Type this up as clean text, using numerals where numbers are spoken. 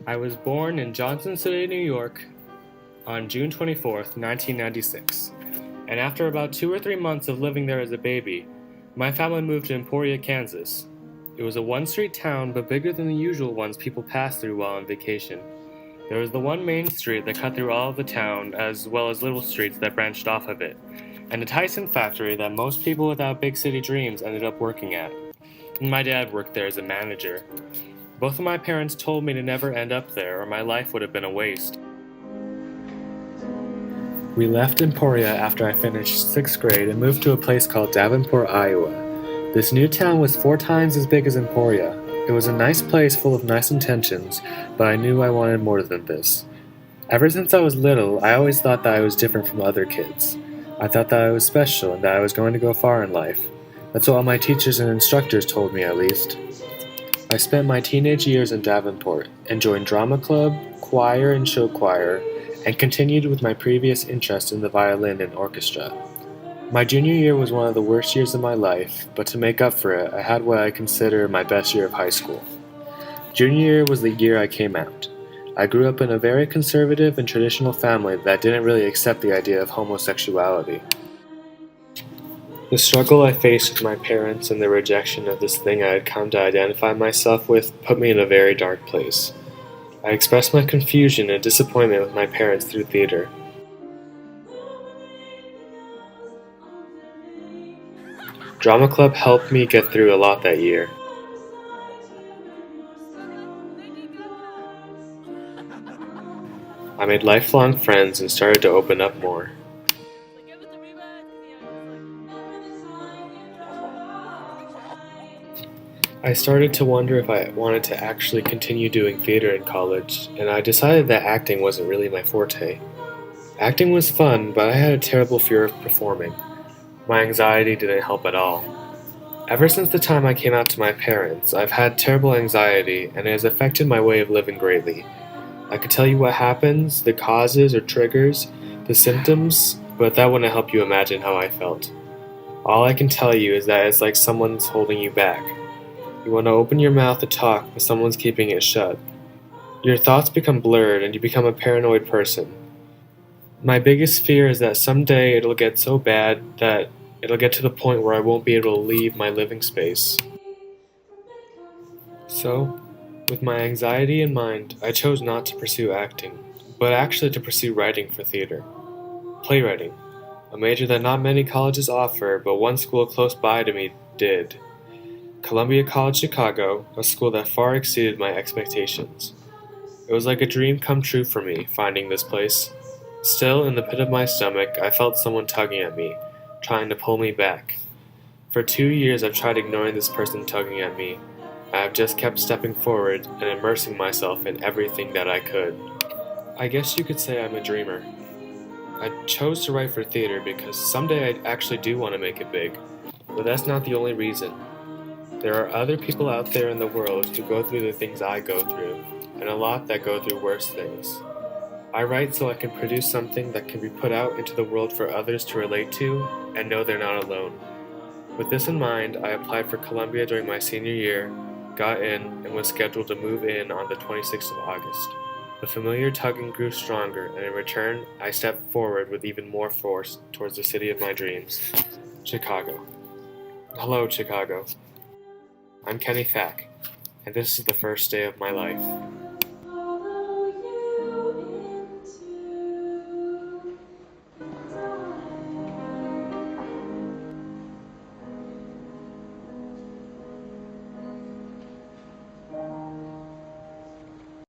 I was born in Johnson City, New York on June 24th, 1996, and after about 2 or 3 months of living there as a baby, my family moved to Emporia, Kansas. It was a one-street town, but bigger than the usual ones people pass through while on vacation. There was the one main street that cut through all of the town, as well as little streets that branched off of it, and a Tyson factory that most people without big city dreams ended up working at. My dad worked there as a manager. Both of my parents told me to never end up there, or my life would have been a waste. We left Emporia after I finished 6th grade and moved to a place called Davenport, Iowa. This new town was 4 times as big as Emporia. It was a nice place full of nice intentions, but I knew I wanted more than this. Ever since I was little, I always thought that I was different from other kids. I thought that I was special and that I was going to go far in life. That's what all my teachers and instructors told me, at least. I spent my teenage years in Davenport and joined drama club, choir, and show choir, and continued with my previous interest in the violin and orchestra. My junior year was one of the worst years of my life, but to make up for it, I had what I consider my best year of high school. Junior year was the year I came out. I grew up in a very conservative and traditional family that didn't really accept the idea of homosexuality. The struggle I faced with my parents and the rejection of this thing I had come to identify myself with put me in a very dark place. I expressed my confusion and disappointment with my parents through theater. Drama club helped me get through a lot that year. I made lifelong friends and started to open up more. I started to wonder if I wanted to actually continue doing theater in college, and I decided that acting wasn't really my forte. Acting was fun, but I had a terrible fear of performing. My anxiety didn't help at all. Ever since the time I came out to my parents, I've had terrible anxiety, and it has affected my way of living greatly. I could tell you what happens, the causes or triggers, the symptoms, but that wouldn't help you imagine how I felt. All I can tell you is that it's like someone's holding you back. You want to open your mouth to talk, but someone's keeping it shut. Your thoughts become blurred, and you become a paranoid person. My biggest fear is that someday it'll get so bad that it'll get to the point where I won't be able to leave my living space. So, with my anxiety in mind, I chose not to pursue acting, but actually to pursue writing for theater. Playwriting, a major that not many colleges offer, but one school close by to me did. Columbia College Chicago, a school that far exceeded my expectations. It was like a dream come true for me, finding this place. Still, in the pit of my stomach, I felt someone tugging at me, trying to pull me back. For 2 years I've tried ignoring this person tugging at me. I have just kept stepping forward and immersing myself in everything that I could. I guess you could say I'm a dreamer. I chose to write for theater because someday I actually do want to make it big. But that's not the only reason. There are other people out there in the world who go through the things I go through, and a lot that go through worse things. I write so I can produce something that can be put out into the world for others to relate to and know they're not alone. With this in mind, I applied for Columbia during my senior year, got in, and was scheduled to move in on the 26th of August. The familiar tugging grew stronger, and in return, I stepped forward with even more force towards the city of my dreams, Chicago. Hello, Chicago. I'm Kenny Thack, and this is the first day of my life.